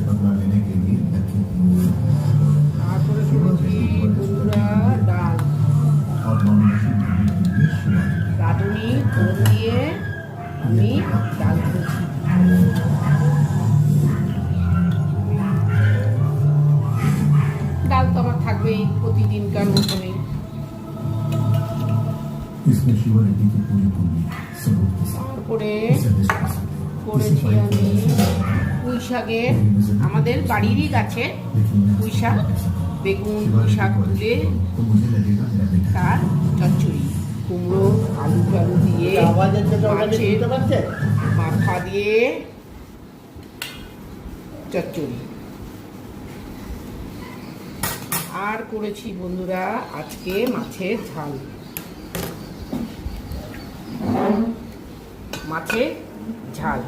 पकड़ा लेने के लिए लक्ष्मी তারপরে করেছি বন্ধুরা ডাল, और नॉमिनेशन करने के लिए शिवाजी রাঁধুনি ফোড়ন দিয়ে আমি ডাল করেছি। ডাল তো আমার থাকবেই প্রতিদিনকার মতনই। इसमें शिवा रेड्डी की पूरी कुंडली सबूत के साथ তারপরে सर्विस कर सकते हैं। করেছি আমি পুঁই শাকের, আমাদের বাড়িরই গাছে পুঁই শাক, বেগুন পুঁই শাক তুলে तो मुझे लगेगा मेरा बेटा তার চচ্চড়ি, কুমড়ো আলু টালু দিয়ে মাছের মাথা দিয়ে চচ্চড়ি। আর করেছি বন্ধুরা আজকে মাছের ঝাল, মাছের ঝাল।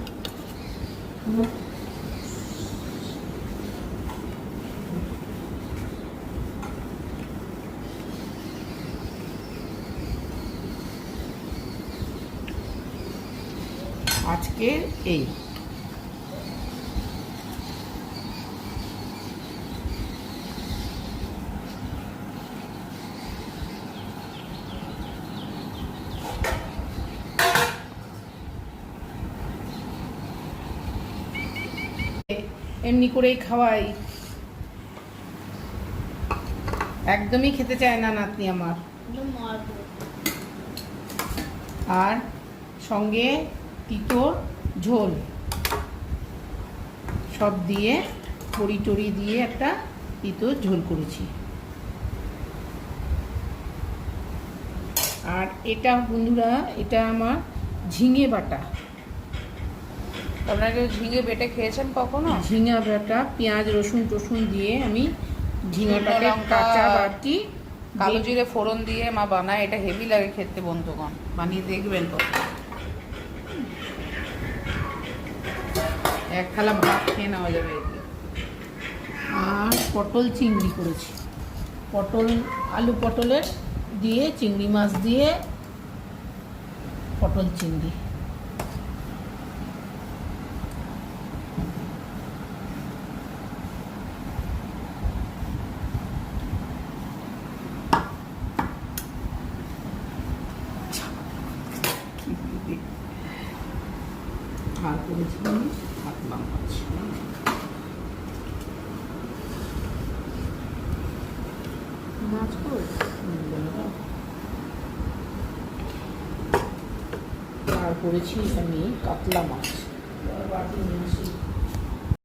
আজকে এই এমনি করেই খাওয়াই, একদমই খেতে চায় না নাতনি আমার। আর সঙ্গে তিতো ঝোল সব দিয়ে বড়ি টড়ি দিয়ে একটা তিতো ঝোল করেছি। আর এটা বন্ধুরা এটা আমার ঝিঙে বাটা। আপনারা কেউ ঝিঙে বেটে খেয়েছেন কখনো? ঝিঙা বাটা পেঁয়াজ রসুন টসুন দিয়ে আমি ঝিঙাটাকে লঙ্কা, কাঁচা বাটি কালো জিরে ফোড়ন দিয়ে মা বানায়, এটা হেভি লাগে খেতে বন্ধুগণ, বানিয়ে দেখবেন তো। এক থালা ভাত খেয়ে নেওয়া যাবে এগুলো। আর পটল চিংড়ি করেছি, পটল আলু পটলের দিয়ে চিংড়ি মাছ দিয়ে পটল চিংড়ি। আর করেছি কাতলা মাছ। মাছ আর করেছি আমি কাতলা মাছ। বাটি নিয়ে আসি।